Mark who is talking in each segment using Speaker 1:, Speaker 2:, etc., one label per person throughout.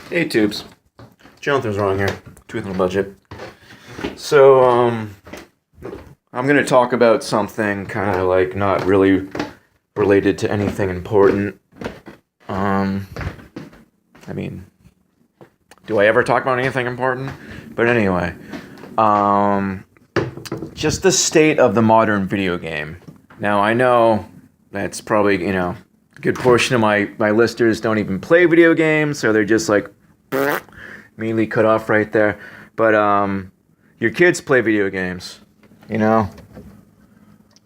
Speaker 1: Hey tubes. Jonathan's wrong here. Truth on the budget. So, I'm gonna talk about something kind of like not really related to anything important. Um, I mean, do I ever talk about anything important? But anyway, um, just the state of the modern video game. Now, I know that's probably, a good portion of my listeners don't even play video games, so they're just like, immediately cut off right there. But your kids play video games, you know.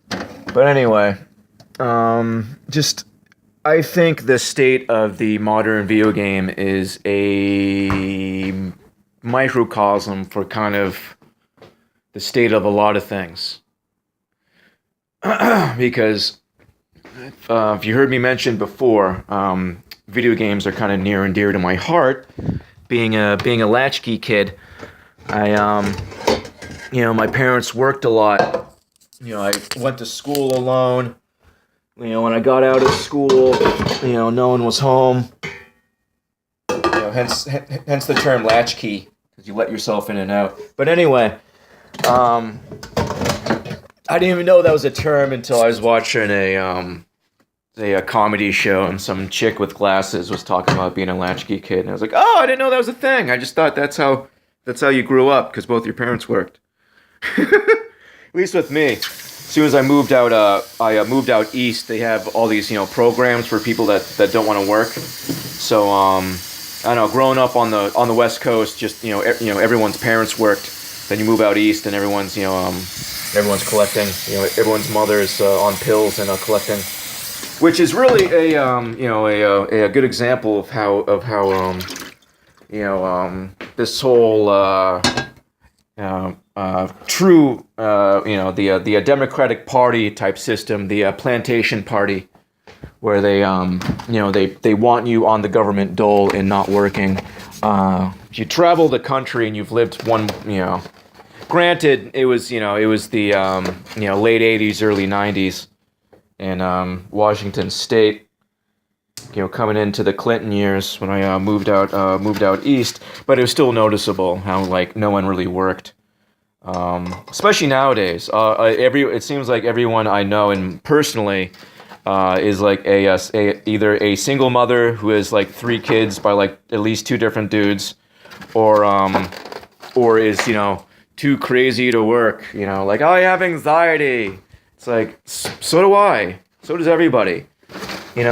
Speaker 1: But anyway, just I think the state of the modern video game is a microcosm for kind of the state of a lot of things. Because if you heard me mention before, video games are kind of near and dear to my heart. Being a latchkey kid, my parents worked a lot. I went to school alone. When I got out of school, no one was home. Hence the term latchkey, because you let yourself in and out. But anyway, I didn't even know that was a term until I was watching a comedy show, and some chick with glasses was talking about being a latchkey kid, and I was like, oh, I didn't know that was a thing. I just thought that's how you grew up, because both your parents worked. At least with me. As soon as I moved out, I moved out east. They have all these, programs for people that don't want to work. So, I don't know. Growing up on the West Coast, just everyone's parents worked. Then you move out east, and everyone's collecting. Everyone's mother's on pills and collecting, which is really a good example of how this whole true the Democratic Party type system, the plantation party, where they want you on the government dole and not working. If you travel the country and you've lived granted it was the late 80s, early 90s in Washington State, coming into the Clinton years when I moved out east, but it was still noticeable how no one really worked. Especially nowadays, it seems like everyone I know and personally is like either a single mother who has 3 kids by at least 2 different dudes, or is too crazy to work. I have anxiety. It's like, so do I. So does everybody. You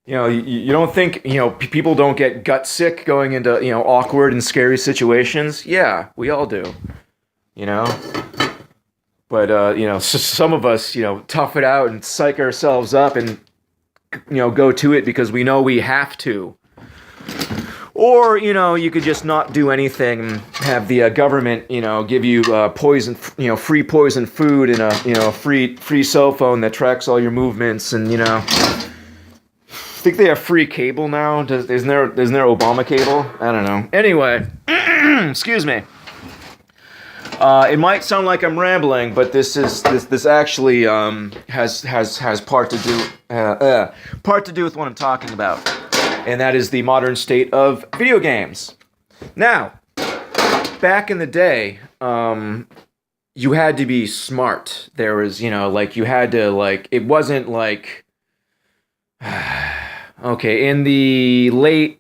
Speaker 1: don't think people don't get gut sick going into awkward and scary situations? Yeah, we all do. But some of us tough it out and psych ourselves up and go to it because we know we have to. Or you could just not do anything and have the government give you poison, free poison food and a free cell phone that tracks all your movements, and I think they have free cable now. Isn't there Obama cable? I don't know. Anyway, excuse me. It might sound like I'm rambling, but this actually has part to do with what I'm talking about, and that is the modern state of video games. Now, back in the day, you had to be smart. There was you had to it wasn't okay, in the late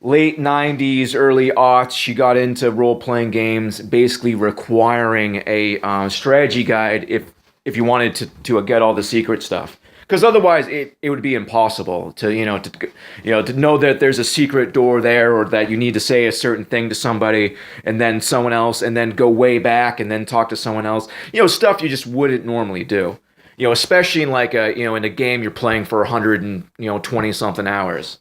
Speaker 1: 90s, early aughts, you got into role-playing games, basically requiring a strategy guide if you wanted to get all the secret stuff. Because otherwise, it would be impossible to know that there's a secret door there, or that you need to say a certain thing to somebody, and then someone else, and then go way back and then talk to someone else. Stuff you just wouldn't normally do. Especially in in a game you're playing for 120 something hours.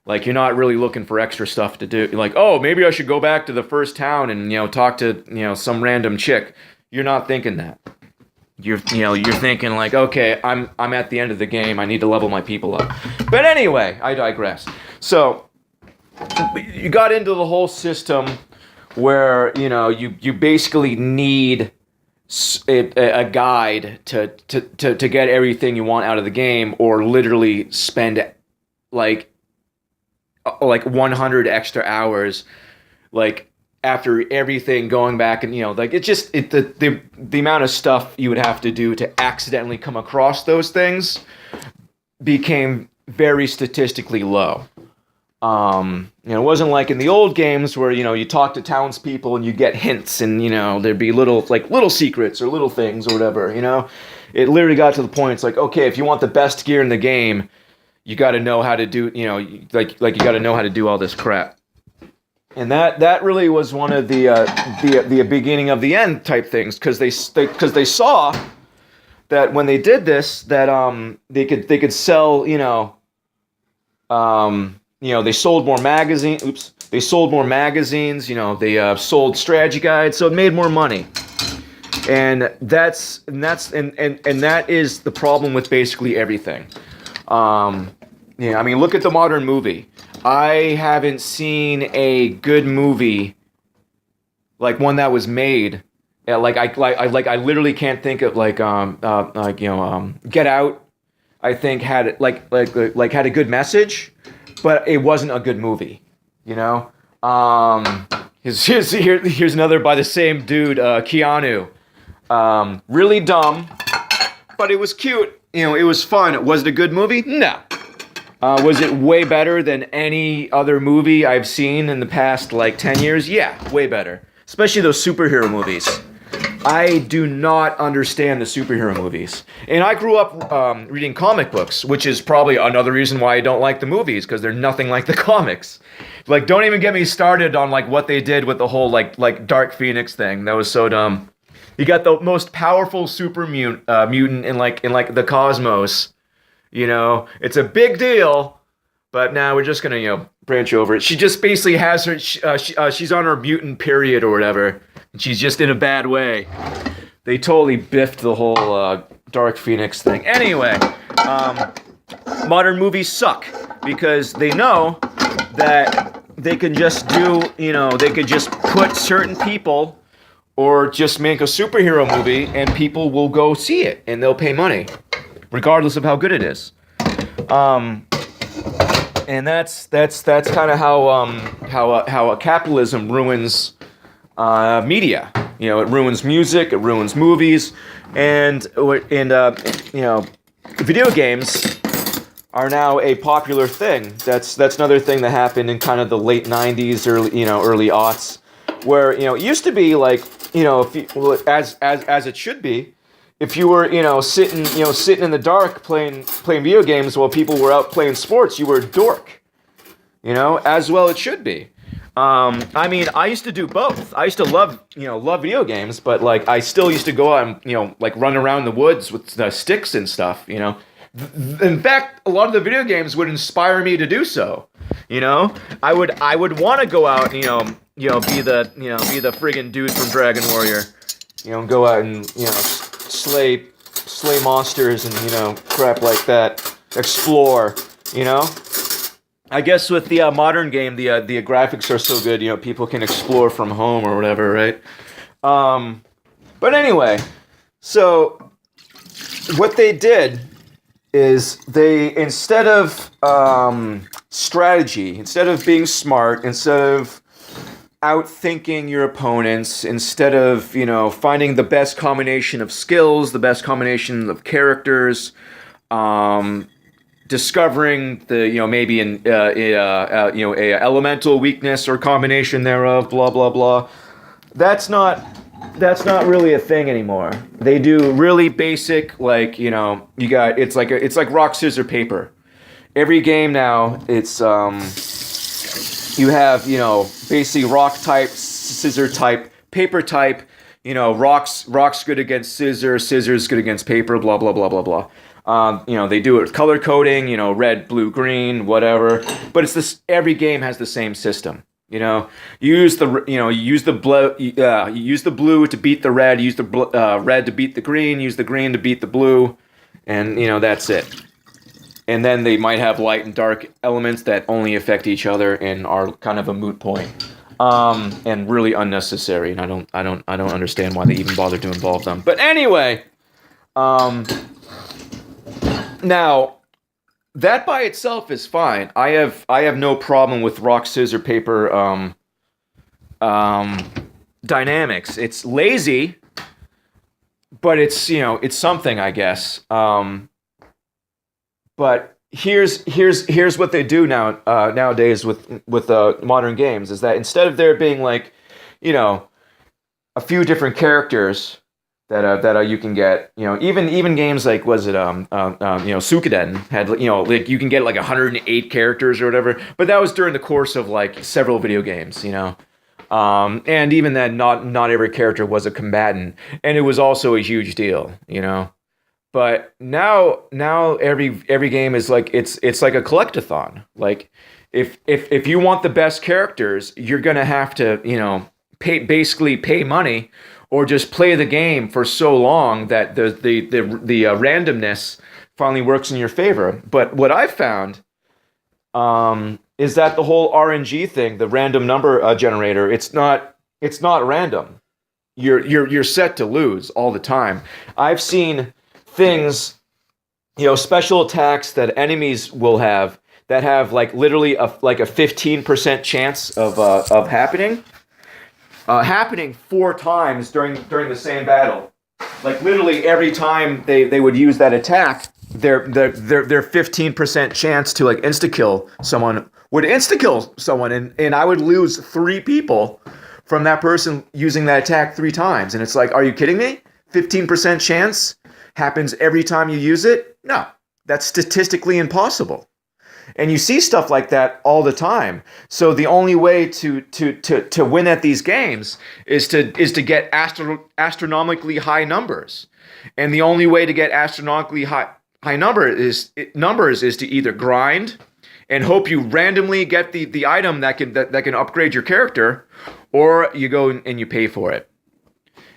Speaker 1: You're not really looking for extra stuff to do. Oh, maybe I should go back to the first town and talk to some random chick. You're not thinking that. You're thinking okay, I'm at the end of the game. I need to level my people up. But anyway, I digress. So you got into the whole system where you basically need a guide to get everything you want out of the game, or literally spend like 100 extra hours, like after everything going back, and like the amount of stuff you would have to do to accidentally come across those things became very statistically low. It wasn't like in the old games where you talk to townspeople and you get hints, and there'd be little secrets or little things or whatever. It literally got to the point. It's like, okay, if you want the best gear in the game, you got to know how to do you got to know how to do all this crap. And that really was one of the beginning of the end type things, because they saw that when they did this, that they could sell they sold more magazines. They sold more magazines. They sold strategy guides, so it made more money. And that is the problem with basically everything. Look at the modern movie. I haven't seen a good movie, like one that was made. I literally can't think of Get Out. I think had had a good message, but it wasn't a good movie. Here's another by the same dude, Keanu. Really dumb, but it was cute. It was fun. Was it a good movie? No. Was it way better than any other movie I've seen in the past 10 years? Yeah, way better. Especially those superhero movies. I do not understand the superhero movies. And I grew up reading comic books, which is probably another reason why I don't like the movies, because they're nothing like the comics. Don't even get me started on what they did with the whole Dark Phoenix thing. That was so dumb. You got the most powerful super mutant in the cosmos. It's a big deal, but now we're just gonna branch over it. She just basically has her. She's on her mutant period or whatever, and she's just in a bad way. They totally biffed the whole Dark Phoenix thing. Anyway, modern movies suck because they know that they can just do. They could just put certain people, or just make a superhero movie, and people will go see it, and they'll pay money, regardless of how good it is. And that's kind of how capitalism ruins media. It ruins music, it ruins movies, and video games are now a popular thing. That's another thing that happened in kind of the late 90s, early aughts, where it used to be if you, as it should be. If you were, sitting in the dark playing video games while people were out playing sports, you were a dork. As well it should be. I used to do both. I used to love video games, but I still used to go out and run around the woods with sticks and stuff. In fact, a lot of the video games would inspire me to do so. I would want to go out and be the friggin' dude from Dragon Warrior. Go out and slay monsters and crap like that. Explore. I guess with the modern game, the graphics are so good. People can explore from home or whatever, right? But anyway, so what they did is they, instead of strategy, instead of being smart, instead of outthinking your opponents, instead of finding the best combination of skills, the best combination of characters, discovering the maybe a elemental weakness or combination thereof, blah blah blah. That's not really a thing anymore. They do really basic, it's like rock scissors paper. Every game now, it's you have basically rock type, scissor type, paper type. Rocks good against scissors good against paper, blah blah blah blah blah. They do it with color coding, red, blue, green, whatever. But it's this. Every game has the same system. You use the blue to beat the red. Use the red to beat the green. Use the green to beat the blue, and that's it. And then they might have light and dark elements that only affect each other and are kind of a moot point, and really unnecessary. And I don't understand why they even bother to involve them. But anyway, now that by itself is fine. I have no problem with rock scissor paper um, dynamics. It's lazy, but it's something, I guess. But here's what they do nowadays with modern games is that instead of there being like, you know, a few different characters that you can get, even games like, was it Suikoden had, like you can get like 108 characters or whatever, but that was during the course of like several video games, and even then, not every character was a combatant, and it was also a huge deal. But now every game is like it's like a collectathon. Like if you want the best characters, you're gonna have to pay money, or just play the game for so long that the randomness finally works in your favor. But what I've found is that the whole RNG thing, the random number generator, it's not random. You're set to lose all the time. I've seen things, special attacks that enemies will have that have like literally a 15% chance of happening 4 times during the same battle. Like literally every time they would use that attack, their 15% chance to like insta kill someone, and I would lose 3 people from that person using that attack 3 times. And it's like, are you kidding me? 15% chance happens every time you use it? No, that's statistically impossible. And you see stuff like that all the time. So the only way to win at these games is to get astronomically high numbers. And the only way to get astronomically high numbers is to either grind and hope you randomly get the item that can upgrade your character, or you go and you pay for it.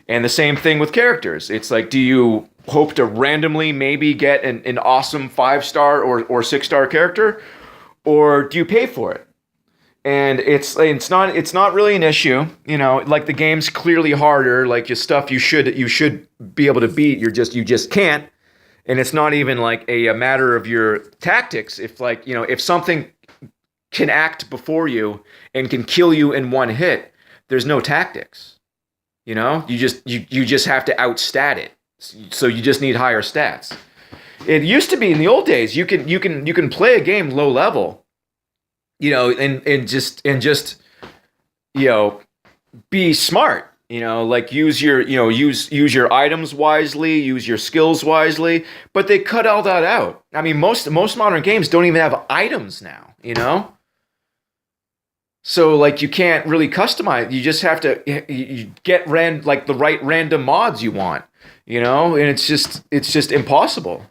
Speaker 1: And the same thing with characters. It's like, do you hope to randomly maybe get an awesome 5-star or 6-star character, or do you pay for it? And it's not really an issue, like the game's clearly harder, like your stuff you should be able to beat, you just can't. And it's not even like a matter of your tactics. If something can act before you and can kill you in one hit, there's no tactics. You just have to outstat it. So you just need higher stats. It used to be in the old days you can play a game low level, and just be smart, like use your items wisely, use your skills wisely, but they cut all that out. I mean, most modern games don't even have items now, So like you can't really customize. You just have to you get the right random mods you want, and it's just impossible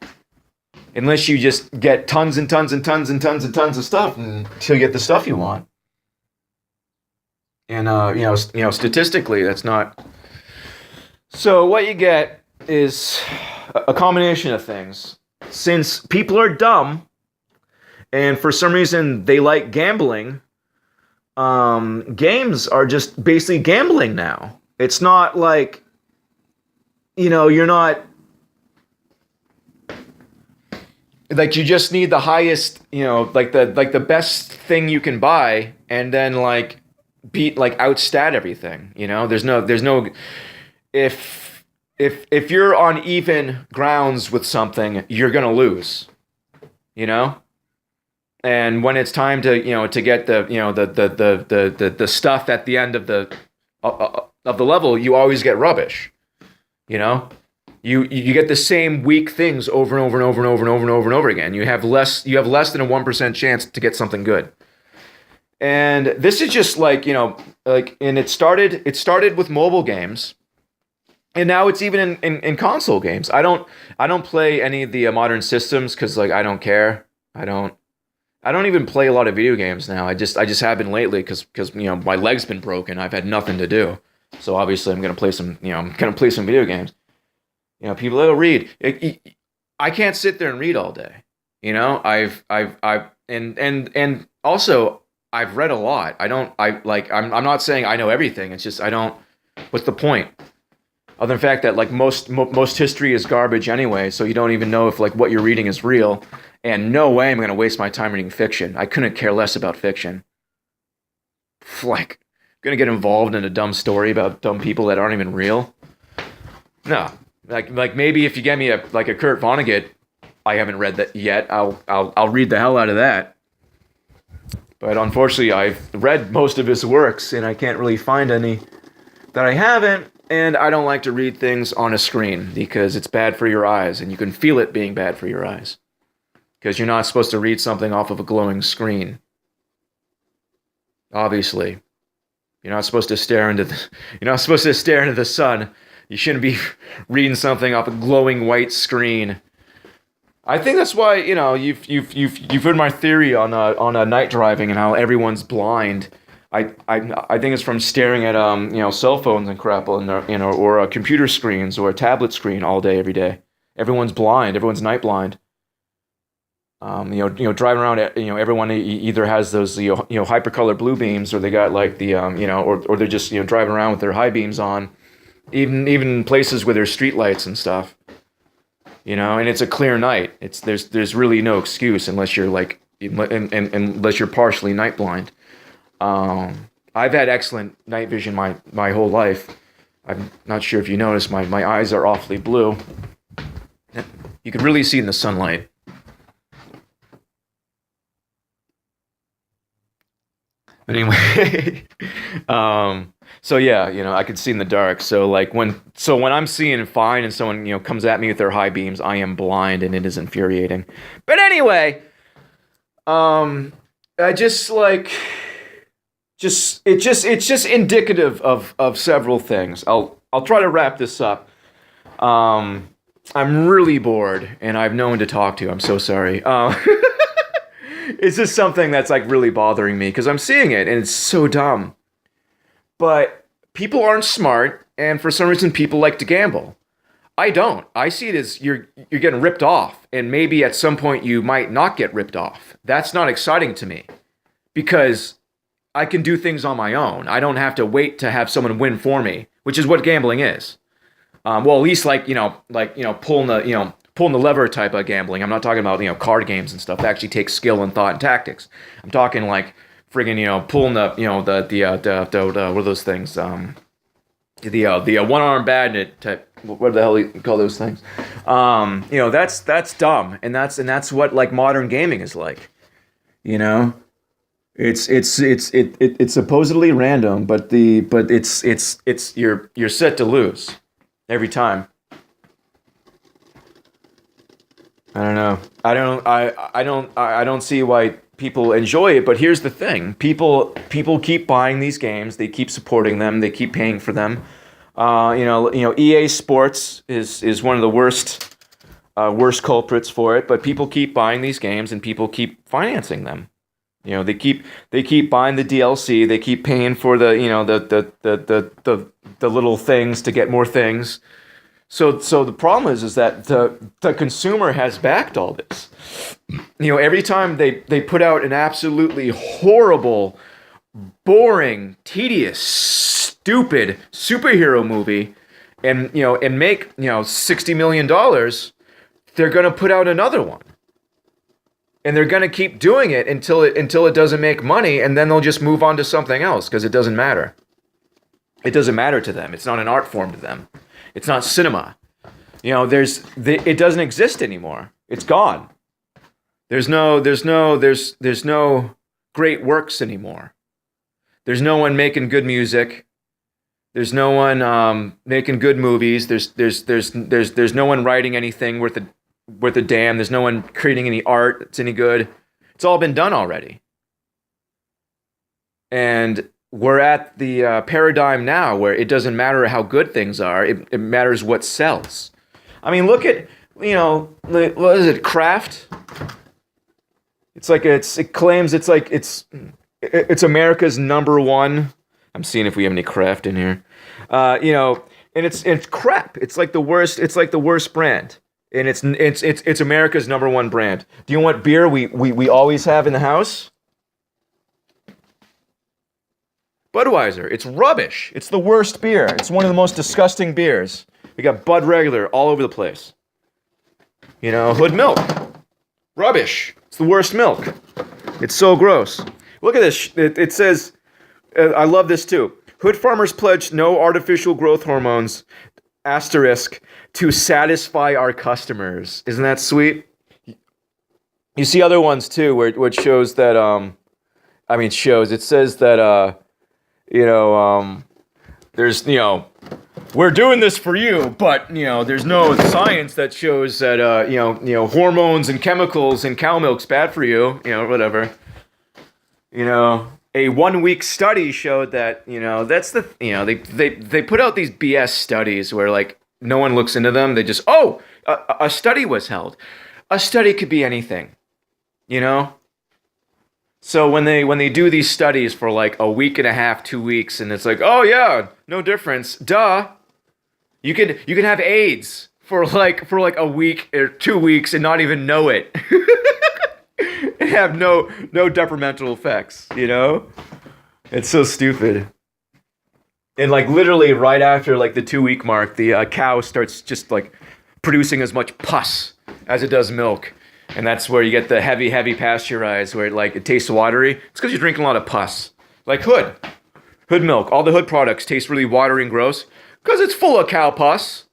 Speaker 1: unless you just get tons and tons and tons and tons and tons of stuff until you get the stuff you want. And statistically, that's not. So what you get is a combination of things. Since people are dumb, and for some reason they like gambling. Games are just basically gambling now. It's not like, you're not like, you just need the highest, like the best thing you can buy, and then like outstat everything. There's no if you're on even grounds with something, you're gonna lose. And when it's time to get the stuff at the end of the level, you always get rubbish. You get the same weak things over and over and over and over and over and over and over again. You have less than a 1% chance to get something good. And this is just and it started with mobile games, and now it's even in console games. I don't play any of the modern systems because I don't care. I don't even play a lot of video games now. I just have been lately because my leg's been broken. I've had nothing to do, so obviously I'm gonna play some video games. People that'll read. I can't sit there and read all day. And also I've read a lot. I'm not saying I know everything. It's just I don't. What's the point? Other than the fact that like most history is garbage anyway, so you don't even know if like what you're reading is real. And no way I'm gonna waste my time reading fiction. I couldn't care less about fiction. Like, gonna get involved in a dumb story about dumb people that aren't even real? No. Like maybe if you get me a Kurt Vonnegut, I haven't read that yet. I'll read the hell out of that. But unfortunately, I've read most of his works, and I can't really find any that I haven't. And I don't like to read things on a screen because it's bad for your eyes, and you can feel it being bad for your eyes. Because you're not supposed to read something off of a glowing screen. Obviously, you're not supposed to stare into the sun. You shouldn't be reading something off a glowing white screen. I think that's why you've heard my theory on night driving and how everyone's blind. I think it's from staring at cell phones and crap or computer screens or a tablet screen all day every day. Everyone's blind. Everyone's night blind. Driving around, everyone either has those hypercolor blue beams, or they got like the or they're just driving around with their high beams on, even places where there's street lights and stuff. And it's a clear night. There's really no excuse unless you're unless you're partially night blind. I've had excellent night vision my whole life. I'm not sure if you noticed, my eyes are awfully blue. You can really see in the sunlight. But anyway, so yeah, I could see in the dark. So when I'm seeing fine and someone comes at me with their high beams, I am blind and it is infuriating. But anyway, I just it's just indicative of several things. I'll try to wrap this up. I'm really bored and I've no one to talk to. I'm so sorry. It's just something that's like really bothering me because I'm seeing it and it's so dumb. But people aren't smart, and for some reason people like to gamble. I don't. I see it as you're getting ripped off, and maybe at some point you might not get ripped off. That's not exciting to me because I can do things on my own. I don't have to wait to have someone win for me, which is what gambling is. Well, at least pulling the lever type of gambling. I'm not talking about card games and stuff that actually takes skill and thought and tactics. I'm talking like friggin' pulling the what are those things? The one-arm bandit type. What the hell do you call those things? That's dumb, and that's what like modern gaming is like. It's supposedly random, but it's you're set to lose every time. I don't know. I don't see why people enjoy it, but here's the thing. People keep buying these games, they keep supporting them, they keep paying for them. EA Sports is one of the worst culprits for it, but people keep buying these games and people keep financing them. They keep buying the DLC, they keep paying for the little things to get more things. So the problem is that the consumer has backed all this. Every time they put out an absolutely horrible, boring, tedious, stupid superhero movie and make $60 million, they're gonna put out another one. And they're gonna keep doing it until it doesn't make money, and then they'll just move on to something else because it doesn't matter. It doesn't matter to them. It's not an art form to them. It's not cinema. It doesn't exist anymore. It's gone. There's no great works anymore. There's no one making good music. There's no one making good movies. There's no one writing anything worth a damn. There's no one creating any art that's any good. It's all been done already. And we're at the paradigm now where it doesn't matter how good things are. It matters what sells. I mean, look at, what is it, Kraft? It claims it's America's number one. I'm seeing if we have any Kraft in here. And it's crap. It's like the worst brand. And it's America's number one brand. Do you know what beer we always have in the house? Budweiser. It's rubbish. It's the worst beer. It's one of the most disgusting beers. We got Bud Regular all over the place. Hood milk. Rubbish. It's the worst milk. It's so gross. Look at this. It says, I love this too. Hood farmers pledge no artificial growth hormones, asterisk, to satisfy our customers. Isn't that sweet? You see other ones too, where it shows that, it says that, there's, we're doing this for you, but, there's no science that shows that, hormones and chemicals in cow milk's bad for you, whatever. A 1-week study showed that, that's the, they put out these BS studies where, like, no one looks into them. They just, a study was held. A study could be anything, So when they do these studies for like a week and a half, 2 weeks, and it's like, oh yeah, no difference, duh. You could have AIDS for like a week or 2 weeks and not even know it, and have no detrimental effects. It's so stupid. And like literally right after like the 2-week mark, the cow starts just like producing as much pus as it does milk. And that's where you get the heavy pasteurized, where it tastes watery. It's because you're drinking a lot of pus. Like Hood milk. All the Hood products taste really watery and gross because it's full of cow pus.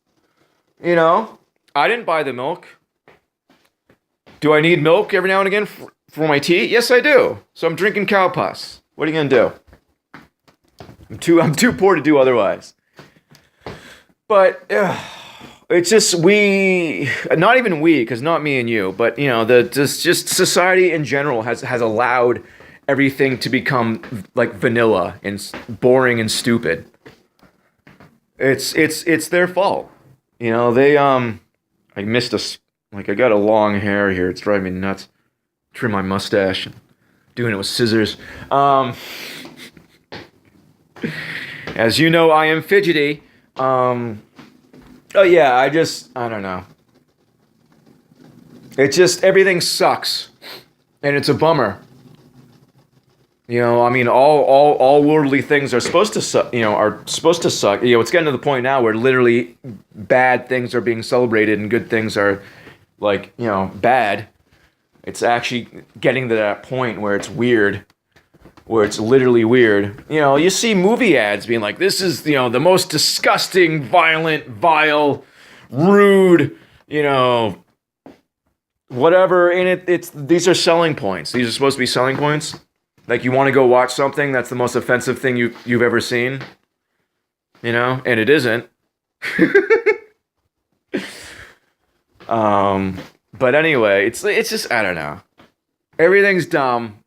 Speaker 1: I didn't buy the milk. Do I need milk every now and again for my tea? Yes, I do. So I'm drinking cow pus. What are you gonna do? I'm too poor to do otherwise. But it's just not even we, because not me and you, but just society in general has allowed everything to become like vanilla and boring and stupid. It's their fault. They I missed I got a long hair here. It's driving me nuts. Trim my mustache and doing it with scissors. As you know, I am fidgety. Oh yeah, I don't know. It's just, everything sucks. And it's a bummer. All worldly things are supposed to suck, it's getting to the point now where literally bad things are being celebrated and good things are bad. It's actually getting to that point where it's weird. Where it's literally weird. You see movie ads being like, this is, the most disgusting, violent, vile, rude, whatever. And these are selling points. These are supposed to be selling points. Like, you want to go watch something that's the most offensive thing you've ever seen. And it isn't. But anyway, it's just, I don't know. Everything's dumb.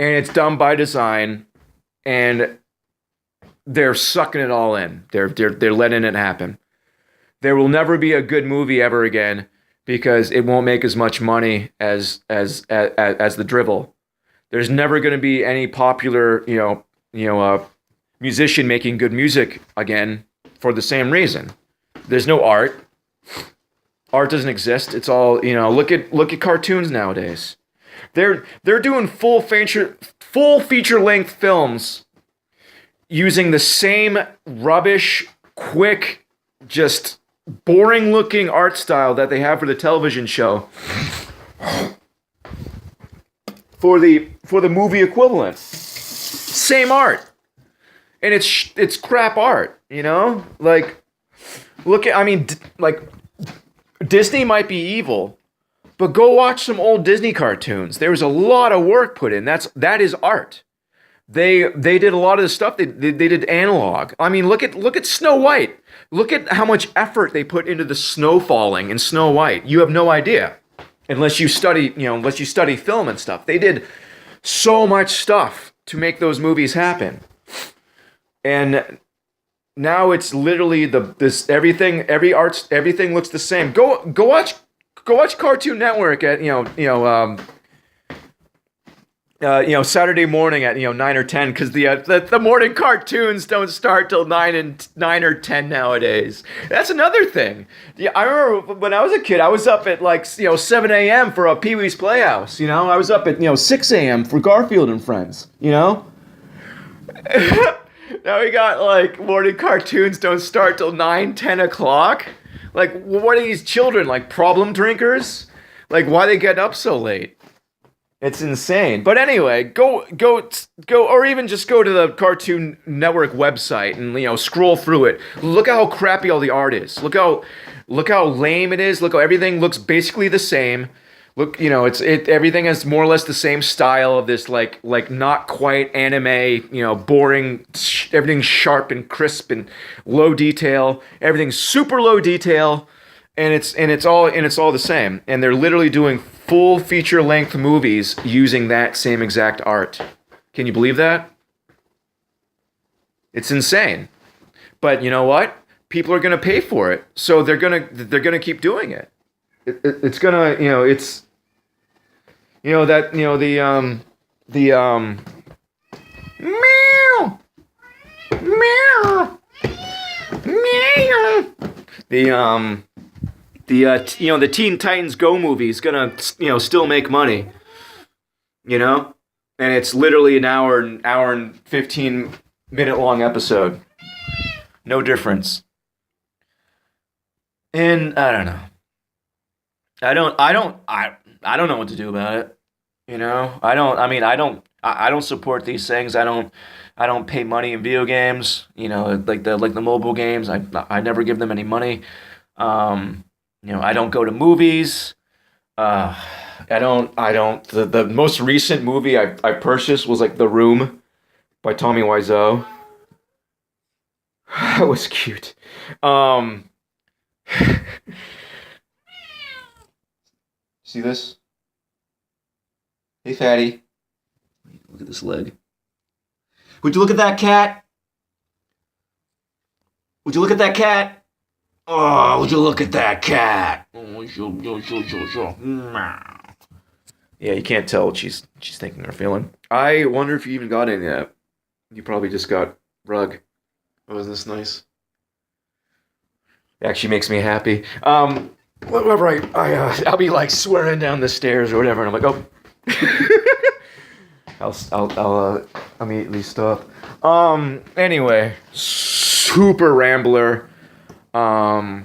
Speaker 1: And it's dumb by design, and they're sucking it all in. They're letting it happen. There will never be a good movie ever again because it won't make as much money as the drivel. There's never going to be any popular musician making good music again for the same reason. There's no art. Art doesn't exist. It's all look at cartoons nowadays. They're doing full feature length films using the same rubbish, quick, just boring looking art style that they have for the television show for the movie equivalent. Same art. And it's crap art, Disney might be evil. But go watch some old Disney cartoons. There was a lot of work put in. That is art. They did a lot of the stuff. They did analog. Look at Snow White. Look at how much effort they put into the snow falling in Snow White. You have no idea, unless you study film and stuff. They did so much stuff to make those movies happen. And now it's literally everything looks the same. Go watch Cartoon Network at Saturday morning at 9 or 10, because the morning cartoons don't start till 9 or 10 nowadays. That's another thing. Yeah, I remember when I was a kid, I was up at 7 a.m. for a Pee-wee's Playhouse. I was up at 6 a.m. for Garfield and Friends. Now we got like morning cartoons don't start till 9, 10 o'clock. Like, what are these children, like problem drinkers? Like, why they get up so late? It's insane. But anyway, go, or even just go to the Cartoon Network website and scroll through it. Look at how crappy all the art is. Look how lame it is. Look how everything looks basically the same. Look, everything has more or less the same style of this like not quite anime, boring. Everything's sharp and crisp and low detail. Everything's super low detail, and it's all the same. And they're literally doing full feature length movies using that same exact art. Can you believe that? It's insane. But you know what? People are gonna pay for it, so they're gonna keep doing it. It's gonna it's. Meow, meow, meow. The Teen Titans Go movie is gonna still make money, and it's literally an hour and 15-minute long episode. No difference. And I don't know. I don't know what to do about it. I don't support these things. I don't pay money in video games. Like the mobile games. I never give them any money. I don't go to movies. The most recent movie I purchased was like The Room by Tommy Wiseau. That was cute. See this? Hey, fatty. Look at this leg. Would you look at that cat? Would you look at that cat? Oh, would you look at that cat? Yeah, you can't tell what she's thinking or feeling. I wonder if you even got any of that. You probably just got rug. Oh, isn't this nice? It actually makes me happy. Whenever I'll be like swearing down the stairs or whatever, and I'm like, oh, I'll immediately stop. Anyway, super Rambler. I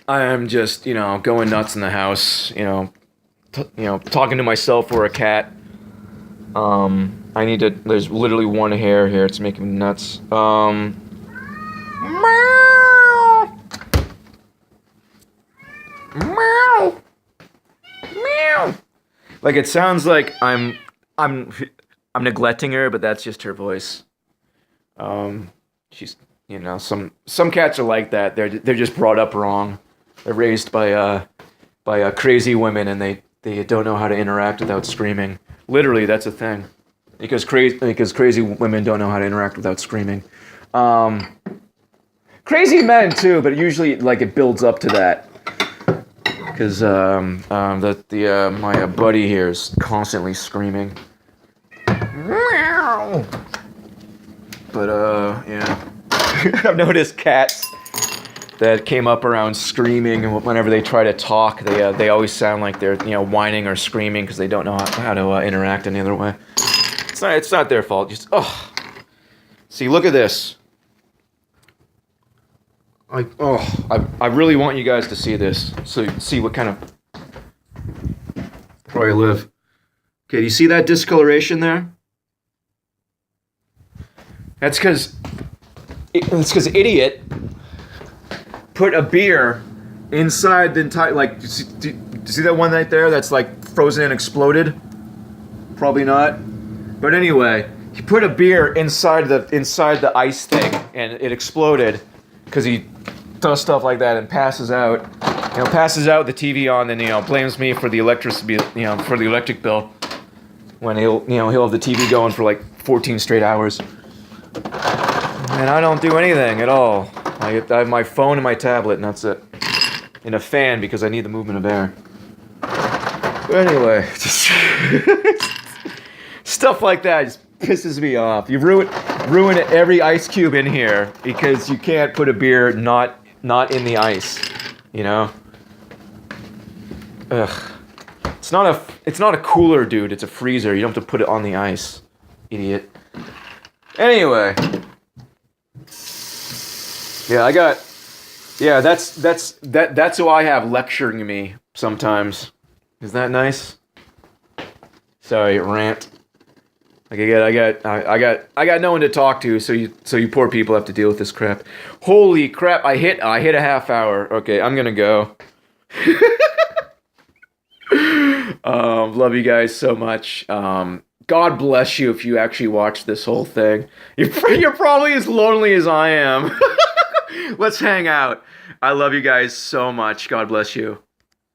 Speaker 1: am just going nuts in the house. Talking to myself or a cat. I need to. There's literally one hair here. It's making me nuts. Meow. Meow. Meow. Like it sounds like I'm neglecting her, but that's just her voice. She's some cats are like that. They're just brought up wrong. They're raised by crazy women, and they don't know how to interact without screaming. Literally, that's a thing. Because crazy women don't know how to interact without screaming. Crazy men too, but usually it builds up to that. Because my buddy here is constantly screaming. But yeah, I've noticed cats that came up around screaming, and whenever they try to talk, they always sound like they're whining or screaming because they don't know how to interact any other way. It's not their fault. Just see, look at this. I really want you guys to see this, so you see what kind of where I live. Okay, do you see that discoloration there? That's because idiot put a beer inside the entire do you see that one right there that's like frozen and exploded? Probably not. But anyway, he put a beer inside the ice thing and it exploded because he does stuff like that and passes out. Passes out the TV on, then blames me for the electricity, for the electric bill when he'll have the TV going for like 14 straight hours. And I don't do anything at all. I have my phone and my tablet, and that's it. And a fan because I need the movement of air. But anyway, just stuff like that just pisses me off. You ruin every ice cube in here because you can't put a beer not in the ice. Ugh. It's not a cooler, dude. It's a freezer. You don't have to put it on the ice, idiot. Anyway. That's who I have lecturing me sometimes. Is that nice? Sorry, rant. Like I got no one to talk to, so you poor people have to deal with this crap. Holy crap! I hit a half hour. Okay, I'm gonna go. Love you guys so much. God bless you if you actually watch this whole thing. You're probably as lonely as I am. Let's hang out. I love you guys so much. God bless you.